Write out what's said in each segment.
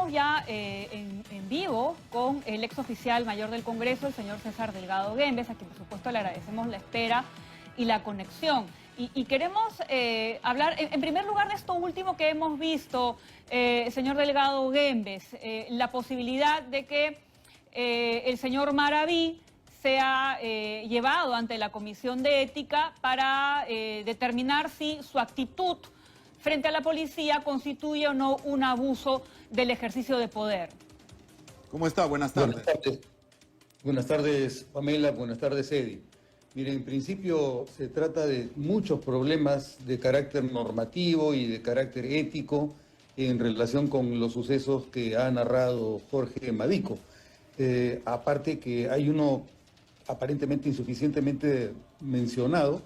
estamos ya en vivo con el ex oficial mayor del Congreso, el señor César Delgado Guembes, a quien por supuesto le agradecemos la espera y la conexión. Y queremos hablar, en primer lugar, de esto último que hemos visto, señor Delgado Guembes, la posibilidad de que el señor Maraví sea llevado ante la Comisión de Ética para determinar si su actitud frente a la policía constituye o no un abuso del ejercicio de poder. ¿Cómo está? Buenas tardes. Buenas tardes. Buenas tardes, Pamela. Buenas tardes, Eddie. Miren, en principio se trata de muchos problemas de carácter normativo y de carácter ético en relación con los sucesos que ha narrado Jorge Madico. Aparte que hay uno aparentemente insuficientemente mencionado,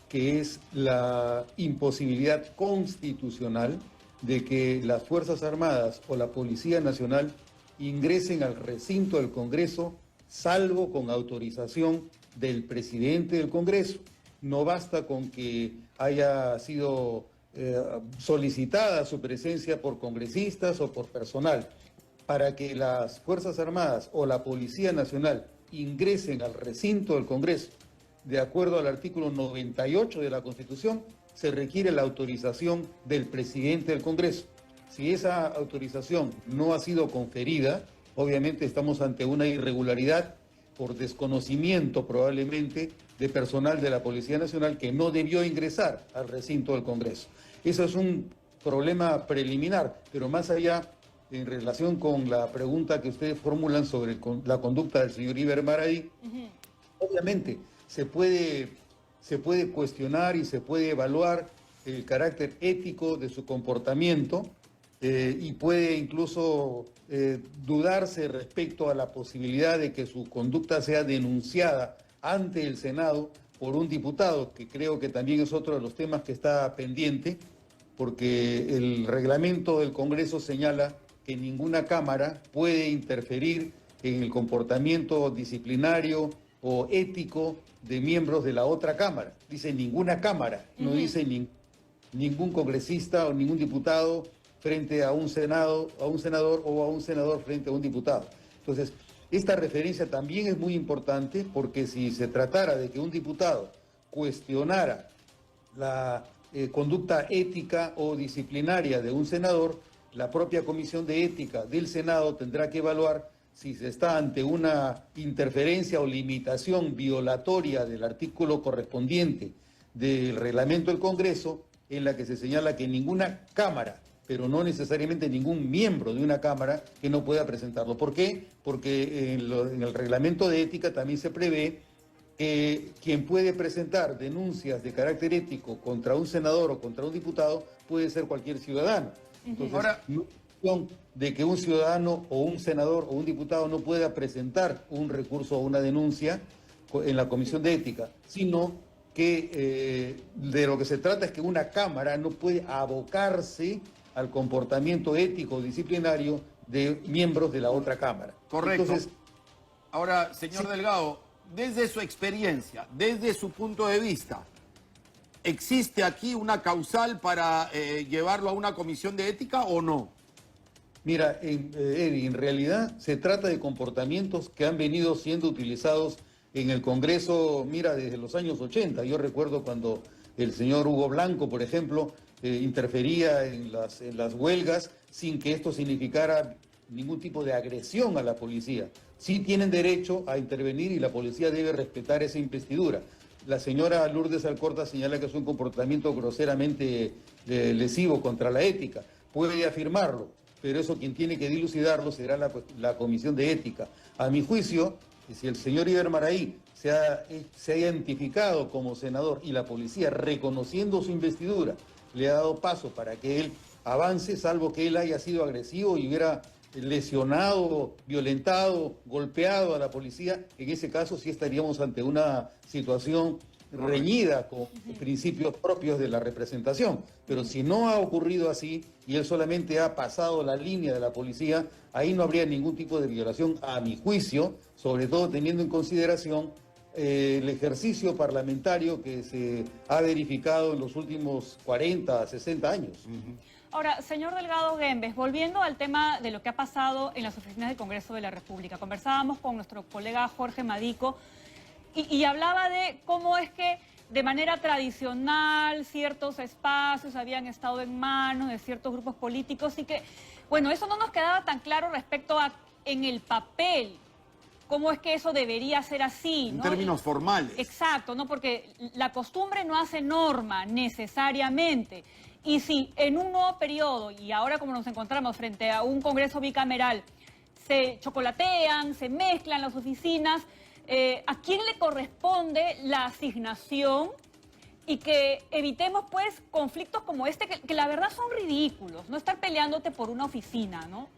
que es la imposibilidad constitucional de que las Fuerzas Armadas o la Policía Nacional ingresen al recinto del Congreso, salvo con autorización del presidente del Congreso. No basta con que haya sido solicitada su presencia por congresistas o por personal. Para que las Fuerzas Armadas o la Policía Nacional ingresen al recinto del Congreso, de acuerdo al artículo 98 de la Constitución, se requiere la autorización del presidente del Congreso. Si esa autorización no ha sido conferida, obviamente estamos ante una irregularidad por desconocimiento probablemente de personal de la Policía Nacional que no debió ingresar al recinto del Congreso. Eso es un problema preliminar, pero más allá, en relación con la pregunta que ustedes formulan sobre la conducta del señor Iber Maraví, obviamente se puede cuestionar y se puede evaluar el carácter ético de su comportamiento y puede incluso dudarse respecto a la posibilidad de que su conducta sea denunciada ante el Senado por un diputado, que creo que también es otro de los temas que está pendiente, porque el reglamento del Congreso señala que ninguna Cámara puede interferir en el comportamiento disciplinario o ético de miembros de la otra Cámara. Dice ninguna Cámara, no dice ningún congresista o ningún diputado frente a un senador o a un senador frente a un diputado. Entonces, esta referencia también es muy importante porque si se tratara de que un diputado cuestionara la conducta ética o disciplinaria de un senador, la propia Comisión de Ética del Senado tendrá que evaluar si se está ante una interferencia o limitación violatoria del artículo correspondiente del reglamento del Congreso, en la que se señala que ninguna Cámara, pero no necesariamente ningún miembro de una Cámara, que no pueda presentarlo. ¿Por qué? Porque en el reglamento de ética también se prevé que quien puede presentar denuncias de carácter ético contra un senador o contra un diputado puede ser cualquier ciudadano. Entonces, ahora, de que un ciudadano o un senador o un diputado no pueda presentar un recurso o una denuncia en la Comisión de Ética, sino que de lo que se trata es que una Cámara no puede abocarse al comportamiento ético o disciplinario de miembros de la otra Cámara. Correcto. Entonces, ahora, señor sí. Delgado, desde su experiencia, desde su punto de vista, ¿existe aquí una causal para llevarlo a una comisión de ética o no? Mira, Eddie, en realidad se trata de comportamientos que han venido siendo utilizados en el Congreso, mira, desde los años 80. Yo recuerdo cuando el señor Hugo Blanco, por ejemplo, interfería en las huelgas sin que esto significara ningún tipo de agresión a la policía. Sí tienen derecho a intervenir y la policía debe respetar esa investidura. La señora Lourdes Alcorta señala que es un comportamiento groseramente lesivo contra la ética. Puede afirmarlo, pero eso quien tiene que dilucidarlo será la Comisión de Ética. A mi juicio, si el señor Iber Maraví se ha identificado como senador y la policía, reconociendo su investidura, le ha dado paso para que él avance, salvo que él haya sido agresivo y hubiera lesionado, violentado, golpeado a la policía, en ese caso sí estaríamos ante una situación reñida con principios propios de la representación. Pero si no ha ocurrido así y él solamente ha pasado la línea de la policía, ahí no habría ningún tipo de violación, a mi juicio, sobre todo teniendo en consideración el ejercicio parlamentario que se ha verificado en los últimos 40, 60 años. Ahora, señor Delgado Guembes, volviendo al tema de lo que ha pasado en las oficinas del Congreso de la República, conversábamos con nuestro colega Jorge Madico y hablaba de cómo es que de manera tradicional ciertos espacios habían estado en manos de ciertos grupos políticos y que, bueno, eso no nos quedaba tan claro respecto a en el papel, cómo es que eso debería ser así, En ¿no? términos formales. Exacto, ¿no? Porque la costumbre no hace norma necesariamente. Y si en un nuevo periodo, y ahora como nos encontramos frente a un Congreso bicameral, se chocolatean, se mezclan las oficinas, ¿a quién le corresponde la asignación? Y que evitemos, pues, conflictos como este, que la verdad son ridículos, no estar peleándote por una oficina, ¿no?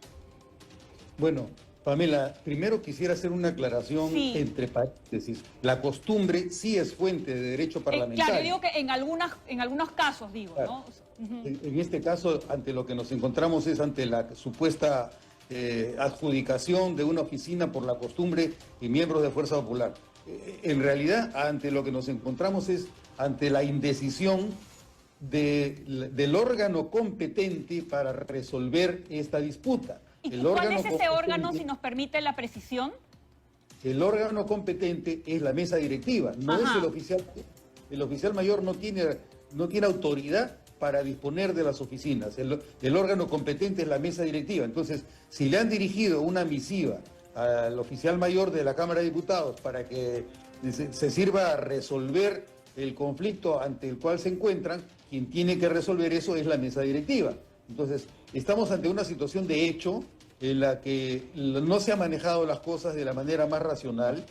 Bueno, Pamela, primero quisiera hacer una aclaración Sí. entre paréntesis. La costumbre sí es fuente de derecho parlamentario. Claro, yo digo que en algunos casos, digo, Claro. ¿no? Ujú. En este caso, ante lo que nos encontramos es ante la supuesta adjudicación de una oficina por la costumbre y miembros de Fuerza Popular. En realidad, ante lo que nos encontramos es ante la indecisión del órgano competente para resolver esta disputa. ¿Y El cuál órgano es ese órgano, competente- si nos permite la precisión? El órgano competente es la mesa directiva, no Ajá. es el oficial. El oficial mayor no tiene autoridad para disponer de las oficinas. El órgano competente es la mesa directiva. Entonces, si le han dirigido una misiva al oficial mayor de la Cámara de Diputados para que se sirva a resolver el conflicto ante el cual se encuentran, quien tiene que resolver eso es la mesa directiva. Entonces, estamos ante una situación de hecho en la que no se han manejado las cosas de la manera más racional.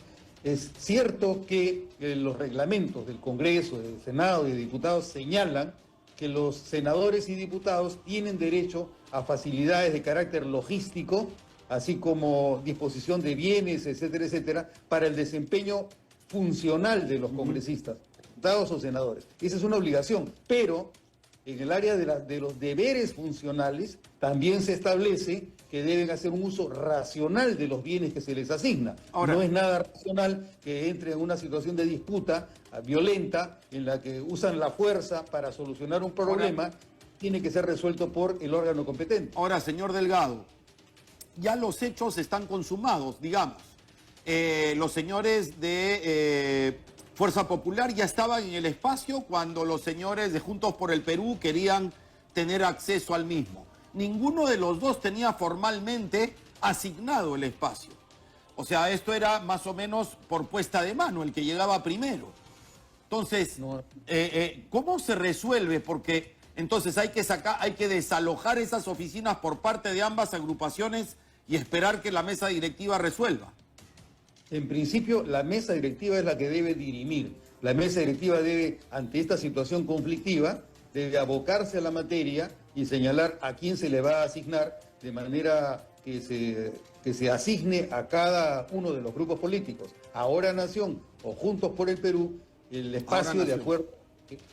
Es cierto que los reglamentos del Congreso, del Senado y de diputados señalan que los senadores y diputados tienen derecho a facilidades de carácter logístico, así como disposición de bienes, etcétera, etcétera, para el desempeño funcional de los congresistas, diputados o senadores. Esa es una obligación, pero en el área de los deberes funcionales también se establece que deben hacer un uso racional de los bienes que se les asigna. Ahora, no es nada racional que entre en una situación de disputa violenta en la que usan la fuerza para solucionar un problema, tiene que ser resuelto por el órgano competente. Ahora, señor Delgado, ya los hechos están consumados, digamos. Los señores de Fuerza Popular ya estaban en el espacio cuando los señores de Juntos por el Perú querían tener acceso al mismo. Ninguno de los dos tenía formalmente asignado el espacio. O sea, esto era más o menos por puesta de mano, el que llegaba primero. Entonces, ¿cómo se resuelve? Porque entonces hay que desalojar esas oficinas por parte de ambas agrupaciones y esperar que la mesa directiva resuelva. En principio, la mesa directiva es la que debe dirimir. La mesa directiva debe, ante esta situación conflictiva, debe abocarse a la materia y señalar a quién se le va a asignar, de manera que se asigne a cada uno de los grupos políticos, Ahora Nación o Juntos por el Perú, el espacio de acuerdo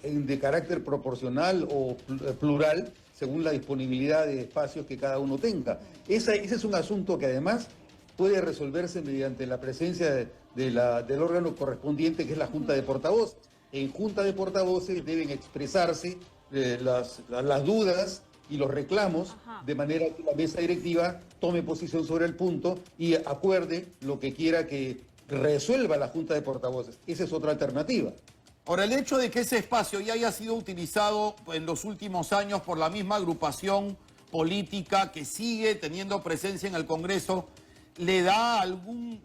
de carácter proporcional o plural, según la disponibilidad de espacios que cada uno tenga. Ese es un asunto que además puede resolverse mediante la presencia del órgano correspondiente, que es la Junta de Portavoces. En Junta de Portavoces deben expresarse las dudas y los reclamos, de manera que la mesa directiva tome posición sobre el punto y acuerde lo que quiera que resuelva la Junta de Portavoces. Esa es otra alternativa. Ahora, el hecho de que ese espacio ya haya sido utilizado en los últimos años por la misma agrupación política que sigue teniendo presencia en el Congreso, ¿le da algún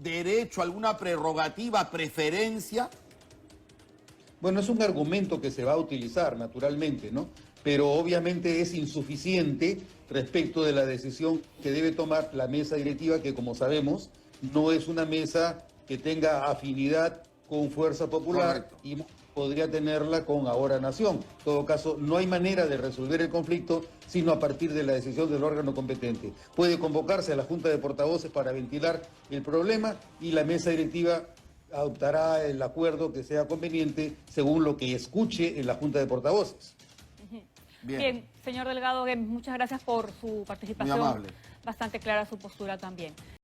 derecho, alguna prerrogativa, preferencia? Bueno, es un argumento que se va a utilizar, naturalmente, ¿no? Pero obviamente es insuficiente respecto de la decisión que debe tomar la mesa directiva, que como sabemos, no es una mesa que tenga afinidad con Fuerza Popular. Correcto. Y podría tenerla con Ahora Nación. En todo caso, no hay manera de resolver el conflicto sino a partir de la decisión del órgano competente. Puede convocarse a la Junta de Portavoces para ventilar el problema y la mesa directiva adoptará el acuerdo que sea conveniente según lo que escuche en la Junta de Portavoces. Bien, señor Delgado, muchas gracias por su participación. Muy amable. Bastante clara su postura también.